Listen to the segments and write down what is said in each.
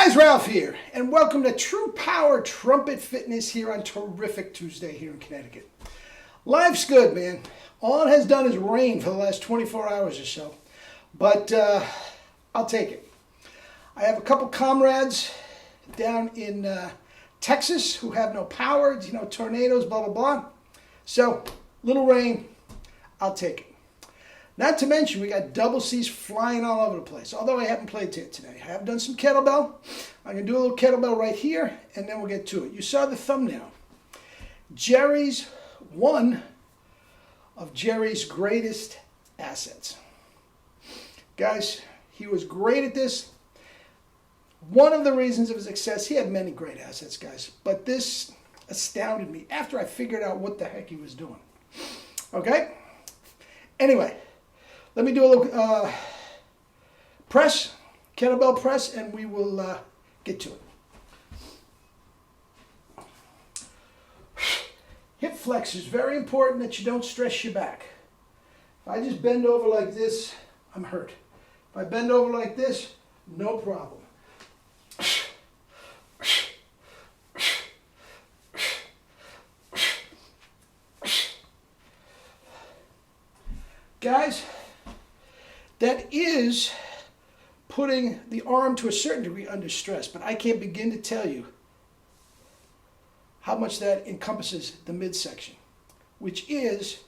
guys, Ralph here, and welcome to True Power Trumpet Fitness here on Terrific Tuesday here in Connecticut. Life's good, man. All it has done is rain for the last 24 hours or so, but I'll take it. I have a couple comrades down in Texas who have no power, tornadoes, blah, blah, blah. So, little rain, I'll take it. Not to mention, we got double C's flying all over the place, although I haven't played to it today. I have done some kettlebell. I'm going to do a little kettlebell right here, and then we'll get to it. You saw the thumbnail. Jerry's one of Jerry's greatest assets. Guys, he was great at this. One of the reasons of his success, he had many great assets, guys, but this astounded me after I figured out what the heck he was doing. Okay? Anyway. Let me do a little press, kettlebell press, and we will get to it. Hip flexors, very important that you don't stress your back. If I just bend over like this, I'm hurt. If I bend over like this, no problem. Guys, that is putting the arm to a certain degree under stress, but I can't begin to tell you how much that encompasses the midsection, which is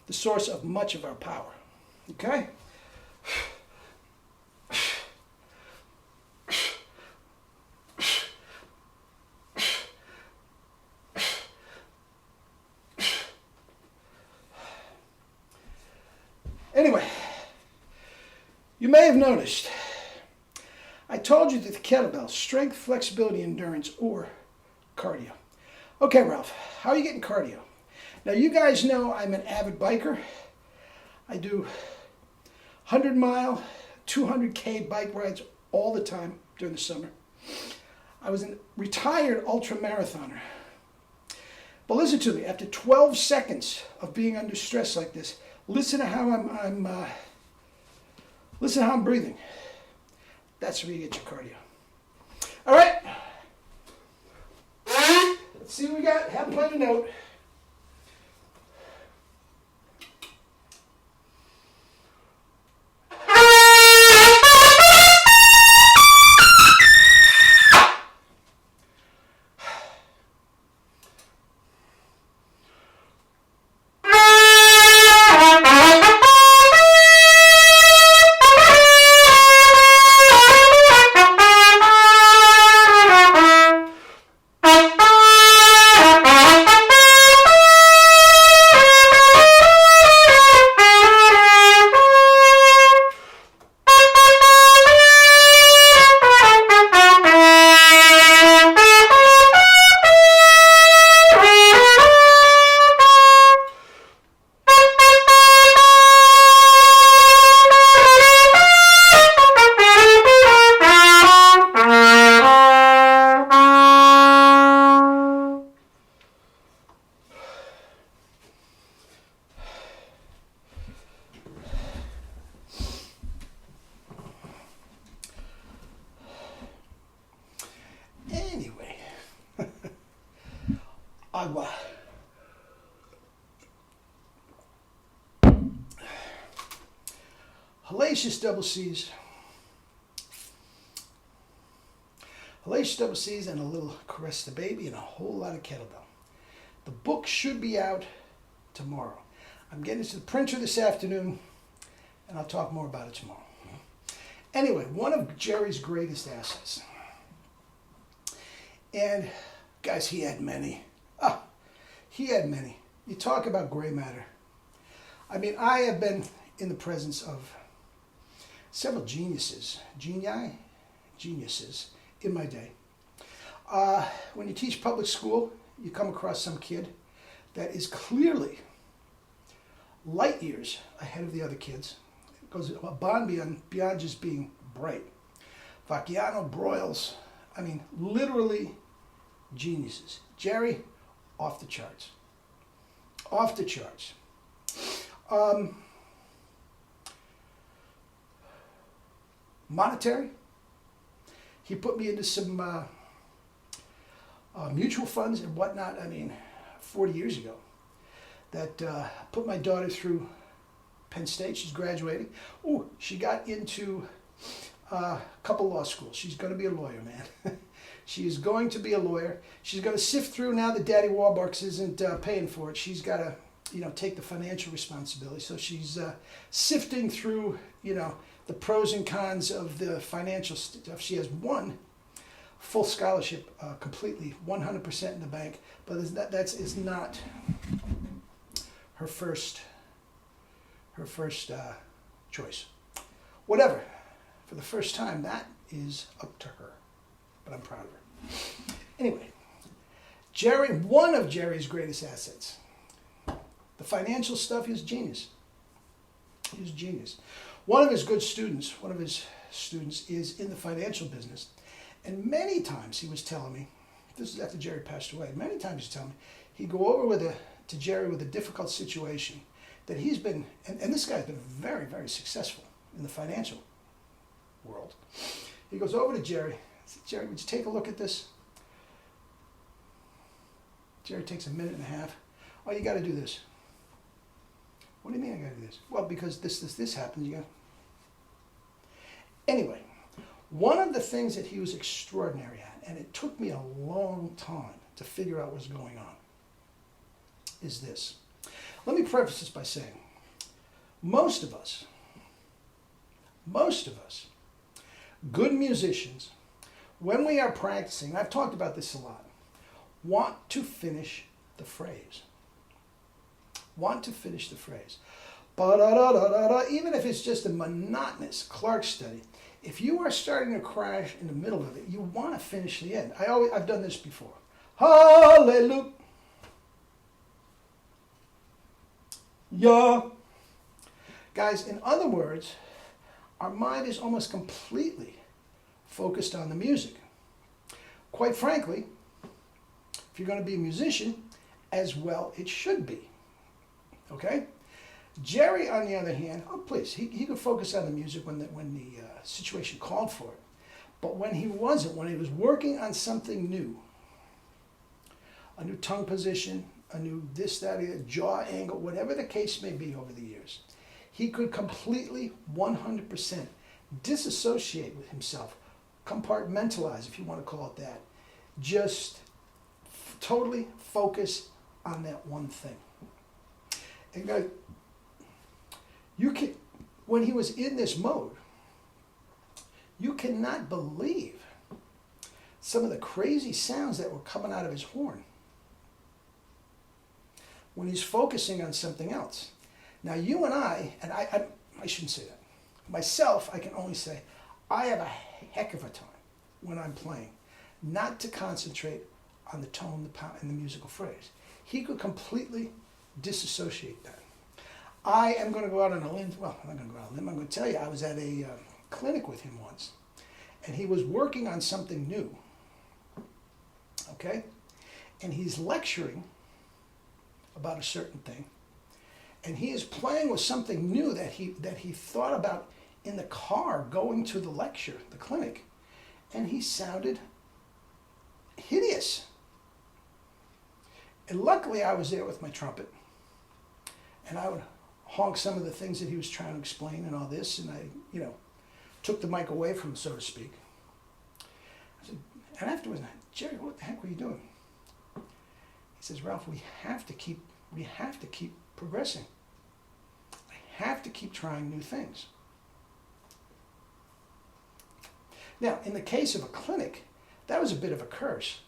the source of much of our power. Okay? Anyway, you may have noticed, I told you that the kettlebell, strength, flexibility, endurance, or cardio. Okay, Ralph, how are you getting cardio? Now, you guys know I'm an avid biker. I do 100-mile, 200K bike rides all the time during the summer. I was a retired ultra marathoner. But listen to me, after 12 seconds of being under stress like this, listen to how I'm breathing. That's where you get your cardio. All right. Let's see what we got. Haven't played a note. Anyway, agua. Hellacious double C's. Hellacious double C's and a little caress the baby and a whole lot of kettlebell. The book should be out tomorrow. I'm getting it to the printer this afternoon, and I'll talk more about it tomorrow. Anyway, one of Jerry's greatest assets. And, guys, he had many. He had many. You talk about gray matter. I mean, I have been in the presence of several geniuses in my day. When you teach public school, you come across some kid that is clearly light years ahead of the other kids. It goes beyond just being bright. Vacchiano, Broyles, I mean, literally geniuses. Jerry, off the charts. Off the charts. Monetary, He put me into some mutual funds and whatnot. 40 years ago. That put my daughter through Penn State. She's graduating. Oh, she got into a couple law schools. She's going to be a lawyer, man. She is going to be a lawyer. She's going to sift through now that Daddy Warbucks isn't paying for it. She's got to, take the financial responsibility. So she's sifting through, the pros and cons of the financial stuff. She has one full scholarship, completely, 100% in the bank, but it's not her first choice. Whatever. For the first time, that is up to her. But I'm proud of her. Anyway, Jerry, one of Jerry's greatest assets. The financial stuff, he's genius. He's genius. One of his students is in the financial business. And many times he was telling me, this is after Jerry passed away, many times he's telling me, he'd go over to Jerry with a difficult situation that he's been, and this guy's been very, very successful in the financial world. He goes over to Jerry. Jerry, would you take a look at this? Jerry takes a minute and a half. Oh, you got to do this. What do you mean I got to do this? Well, because this happens. You got. Anyway, one of the things that he was extraordinary at, and it took me a long time to figure out what's going on, is this. Let me preface this by saying, most of us, good musicians, when we are practicing, and I've talked about this a lot, want to finish the phrase. Want to finish the phrase. Ba-da-da-da-da-da, even if it's just a monotonous Clark study, if you are starting to crash in the middle of it, you want to finish the end. I've done this before. Hallelujah. Yeah. Guys, in other words, our mind is almost completely focused on the music. Quite frankly, if you're going to be a musician, as well it should be. Okay? Jerry, on the other hand, he could focus on the music when the situation called for it. But when he wasn't, when he was working on something new, a new tongue position, a new this, that, a jaw angle, whatever the case may be over the years, he could completely, 100% disassociate with himself, compartmentalize, if you want to call it that, just totally focus on that one thing. And guys, when he was in this mode, you cannot believe some of the crazy sounds that were coming out of his horn when he's focusing on something else. Now you and I shouldn't say that. Myself, I can only say, I have a heck of a time when I'm playing not to concentrate on the tone, the pound, and the musical phrase. He could completely disassociate that. I am going to go out on a limb. Well, I'm not going to go out on a limb. I'm going to tell you, I was at a clinic with him once, and he was working on something new. Okay? And he's lecturing about a certain thing, and he is playing with something new that he thought about in the car going to the lecture, the clinic, and he sounded hideous. And luckily I was there with my trumpet, and I would honk some of the things that he was trying to explain and all this, and I, took the mic away from him, so to speak. I said, and afterwards, Jerry, what the heck were you doing? He says, Ralph, we have to keep progressing. I have to keep trying new things. Now, in the case of a clinic, that was a bit of a curse.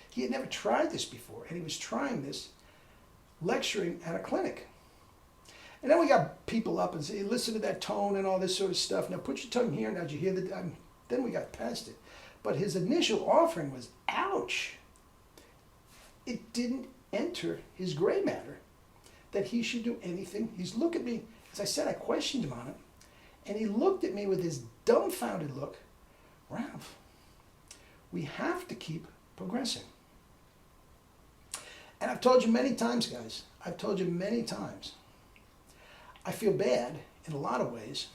He had never tried this before, and he was trying this lecturing at a clinic. And then we got people up and say, listen to that tone and all this sort of stuff. Now put your tongue here. Now did you hear that? Then we got past it. But his initial offering was, ouch. It didn't enter his gray matter that he should do anything. He's looked at me, as I said, I questioned him on it. And he looked at me with his dumbfounded look. Ralph, we have to keep progressing. And I've told you many times, guys, I feel bad in a lot of ways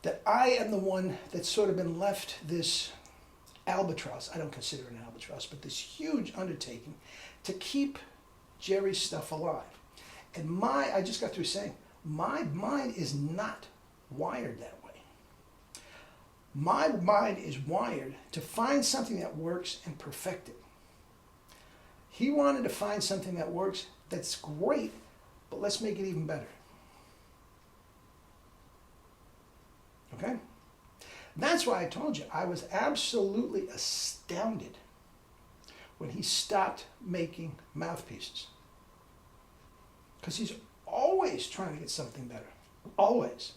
that I am the one that's sort of been left this albatross. I don't consider it an albatross, but this huge undertaking to keep Jerry's stuff alive. And I just got through saying, my mind is not wired that way. My mind is wired to find something that works and perfect it. He wanted to find something that works, that's great, but let's make it even better. Okay? That's why I told you I was absolutely astounded when he stopped making mouthpieces. Because he's always trying to get something better. Always.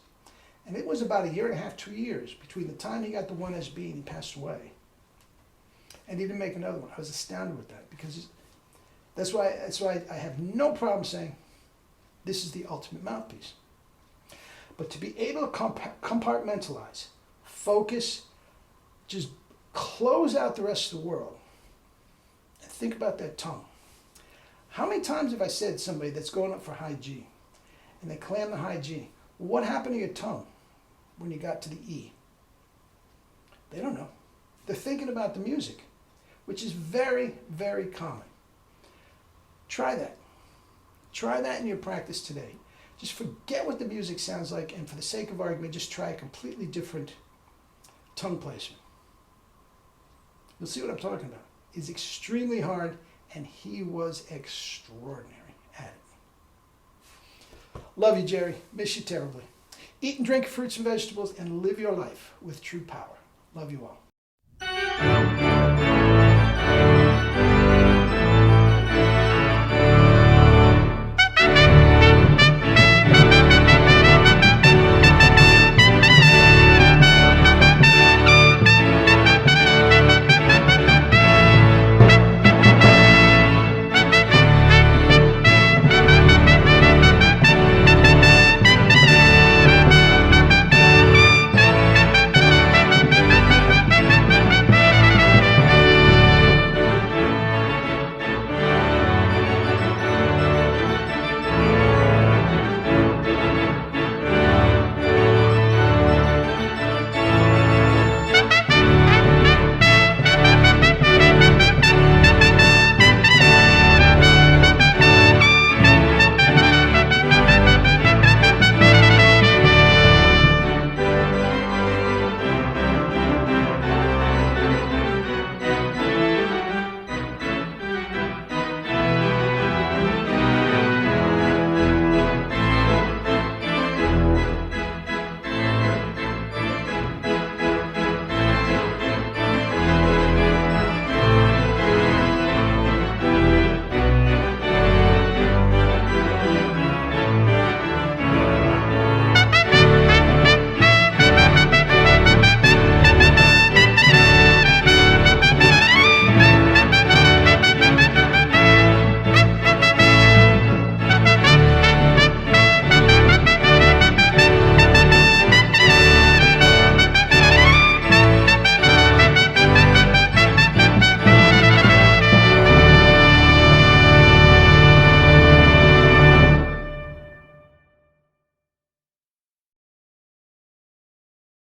And it was about 1.5 years, 2 years between the time he got the 1SB and he passed away. And he didn't make another one. I was astounded with that because that's why I have no problem saying this is the ultimate mouthpiece. But to be able to compartmentalize, focus, just close out the rest of the world, and think about that tongue. How many times have I said to somebody that's going up for high G, and they clam the high G, what happened to your tongue when you got to the E? They don't know. They're thinking about the music, which is very, very common. Try that. Try that in your practice today. Just forget what the music sounds like, and for the sake of argument, just try a completely different tongue placement. You'll see what I'm talking about. It's extremely hard, and he was extraordinary at it. Love you, Jerry. Miss you terribly. Eat and drink fruits and vegetables, and live your life with true power. Love you all.